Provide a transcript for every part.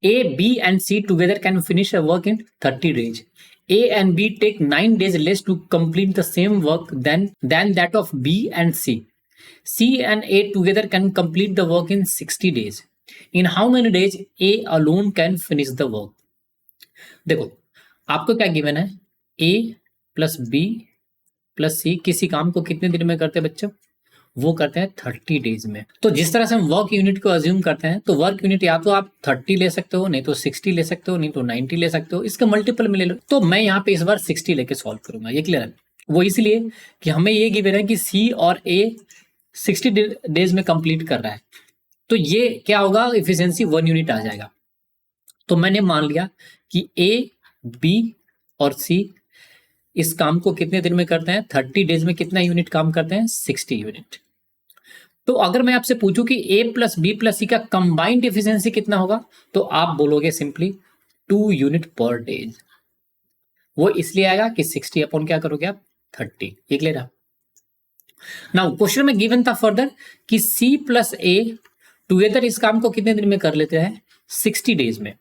A, B and C together can finish a work in 30 days. A and B take 9 days less to complete the same work than that of B and C. C and A together can complete the work in 60 days. In how many days A alone can finish the work? देखो, आपको क्या given है? A plus B plus C किसी काम को कितने दिन में करते हैं बच्चों? वो करते हैं 30 डेज में। तो जिस तरह से हम वर्क यूनिट को अज्यूम करते हैं, तो वर्क यूनिट या तो आप 30 ले सकते हो, नहीं तो 60 ले सकते हो, नहीं तो 90 ले सकते हो, इसका मल्टीपल में ले लो। तो मैं यहाँ पे इस बार 60 लेके सॉल्व करूंगा। ये क्लियर है? वो इसलिए कि हमें ये गिवन है कि सी और ए 60 डेज में कंप्लीट कर रहा है, तो ये क्या होगा, इफिशियंसी 1 यूनिट आ जाएगा। तो मैंने मान लिया कि ए, बी और सी इस काम को कितने दिन में करते हैं? 30 डेज में कितना यूनिट काम करते हैं? 60 यूनिट। तो अगर मैं आपसे पूछूं कि ए प्लस बी प्लस सी का कंबाइंड एफिशिएंसी कितना होगा, तो आप बोलोगे सिंपली 2 यूनिट पर डेज। वो इसलिए आएगा कि 60 अपॉन क्या करोगे आप? 30। ये क्लियर है? नाउ क्वेश्चन में गिवन था फर्दर कि सी प्लस ए टुगेदर इस काम को कितने दिन में कर लेते हैं? 60 डेज में।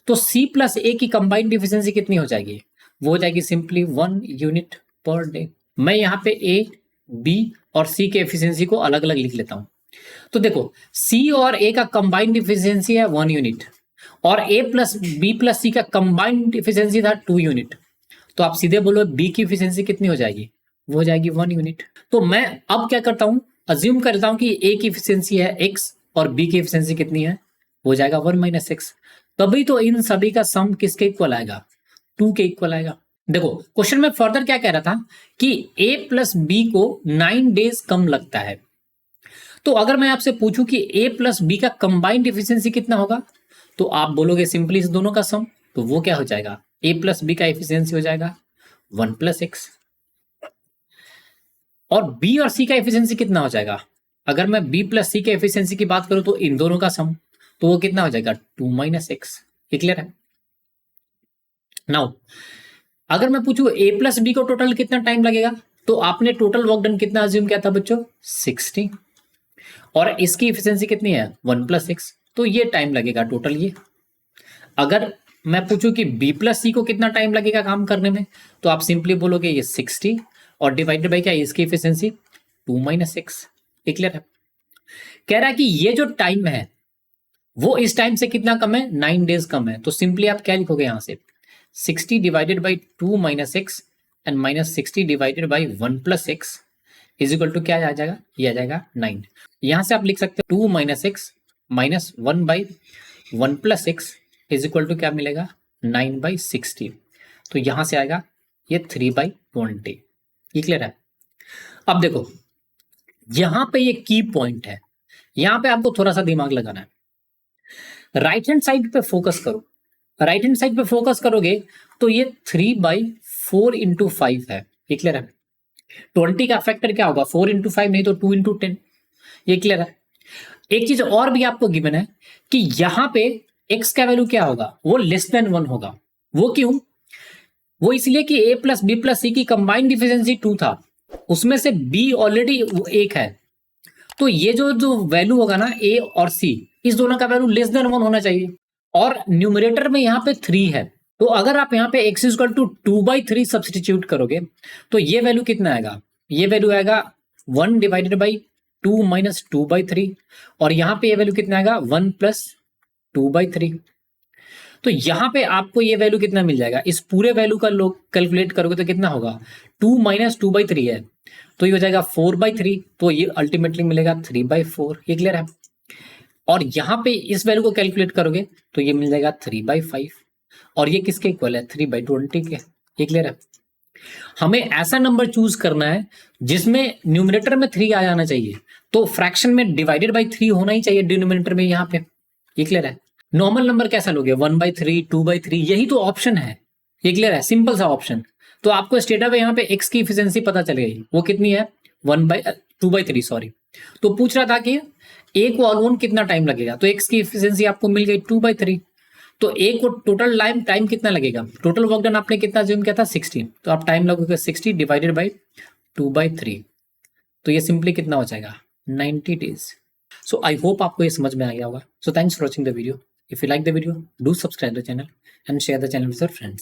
तो सी प्लस ए की कंबाइंड एफिशिएंसी कितनी हो जाएगी? वो हो जाएगी सिंपली 1 यूनिट पर डे। मैं यहाँ पे ए, बी और सी के एफिशिएंसी को अलग अलग लिख लेता हूं। तो देखो, सी और ए का कंबाइंड एफिशिएंसी है 1 यूनिट और ए प्लस बी प्लस सी का कंबाइंड एफिशिएंसी था 2 यूनिट। तो आप सीधे बोलो बी की एफिशिएंसी कितनी हो जाएगी? वो हो जाएगी 1 यूनिट। तो मैं अब क्या करता हूं, अज्यूम करता हूं कि ए की एफिशिएंसी है x और बी की एफिशिएंसी कितनी है? हो जाएगा 1 माइनस एक्स। तभी तो इन सभी का सम किसके इक्वल आएगा? 2 के इक्वल आएगा। देखो क्वेश्चन में फर्दर क्या कह रहा था कि a प्लस बी को 9 डेज कम लगता है। तो अगर मैं आपसे पूछूं कि a प्लस बी का कंबाइंड एफिशिएंसी कितना होगा, तो आप बोलोगे सिंपली इस दोनों का सम। तो वो क्या हो जाएगा? a प्लस बी का एफिशिएंसी हो जाएगा 1 प्लस एक्स। और b और c का एफिशिएंसी कितना हो जाएगा? अगर मैं b प्लस c के एफिशिएंसी की बात करूं तो इन दोनों का सम, तो वो कितना हो जाएगा? 2 माइनस एक्स। ये क्लियर है? नाउ अगर मैं पूछूं ए प्लस बी को टोटल कितना टाइम लगेगा, तो आपने टोटल वर्क डन कितना अज्यूम किया था बच्चों? 60। और इसकी एफिशिएंसी कितनी है? 1 प्लस एक्स। तो ये टाइम लगेगा टोटल ये। अगर मैं पूछूं कि बी प्लस सी को कितना टाइम लगेगा काम करने में, तो आप सिंपली बोलोगे ये 60 और डिवाइडेड बाई क्या? इसकी एफिशिएंसी 2 माइनस एक्स। ये क्लियर है? कह रहा है कि ये जो टाइम है वो इस टाइम से कितना कम है? 9 डेज कम है। तो सिंपली आप क्या लिखोगे यहां से? 60 divided by 2 minus X and minus 60 divided by 1 plus X is equal to क्या आ जाएगा? ये आ जाएगा 9। यहां से आप लिख सकते हो 2 minus X minus 1 by 1 plus X is equal to क्या मिलेगा? 9 बाई 60। तो यहां से आएगा ये 3 बाई 20। ये क्लियर है? अब देखो यहां पे ये की पॉइंट है, यहां पे आपको थोड़ा सा दिमाग लगाना है। राइट हैंड साइड पे फोकस करो। राइट हैंड साइड पे फोकस करोगे तो ये 3 बाई 4 इंटू 5 है। ये क्लियर है? 20 का फैक्टर क्या होगा? 4 इंटू 5 नहीं तो 2 इंटू 10। ये क्लियर है? एक चीज और भी आपको गिवन है कि यहां पे x का वैल्यू क्या होगा? वो लेस देन 1 होगा। वो क्यों? वो इसलिए कि a प्लस बी प्लस सी की कंबाइंड एफिशिएंसी 2 था, उसमें से b ऑलरेडी 1 है। तो ये जो वैल्यू होगा ना a और c, इस दोनों का वैल्यू लेस देन 1 होना चाहिए। और न्यूमरेटर में यहाँ पे 3 है, तो अगर आप यहाँ पे x इक्वल टू 2/3 सब्सटीट्यूट करोगे तो ये वैल्यू कितना आएगा? ये वैल्यू आएगा 1 डिवाइडेड बाई 2 माइनस 2/3 और यहाँ पे ये वैल्यू कितना आएगा? 1 प्लस 2/3। तो यहाँ पे आपको ये वैल्यू कितना मिल जाएगा? इस पूरे वैल्यू का लोग कैलकुलेट करोगे तो कितना होगा? 2 माइनस 2/3 है तो ये हो जाएगा 4/3। तो ये अल्टीमेटली मिलेगा 3/4। ये क्लियर है? और यहां पे इस वैल्यू को कैलकुलेट करोगे तो ये मिल जाएगा 3/5 और ये किसके इक्वल है? 3/20 के। ये क्लियर है? हमें ऐसा नंबर चूज करना है जिसमें न्यूमरेटर में 3 आ जाना चाहिए, तो फ्रैक्शन में डिवाइडेड बाई 3 होना ही चाहिए डिनोमिनेटर में यहाँ पे। ये क्लियर है? नॉर्मल नंबर कैसा लोगे? 1/3, 2/3, यही तो ऑप्शन है। ये क्लियर है? सिंपल सा ऑप्शन। तो आपको स्टेट ऑफ यहाँ पे x की एफिशिएंसी पता चल गई, वो कितनी है? 2/3 सॉरी। तो पूछ रहा था कि a को अलोन कितना टाइम लगेगा, तो x की एफिशिएंसी आपको मिल गई 2/3। तो a को टोटल टाइम कितना लगेगा? टोटल वर्क डन आपने कितना अज्यूम किया था? 60। तो आप टाइम लगोगे 60 डिवाइडेड बाई 2/3, तो ये सिंपली कितना हो जाएगा? 90 डेज। सो आई होप आपको ये समझ में आ गया होगा। So thanks for watching the video. If you like the video, do subscribe the channel and share the channel with your friends.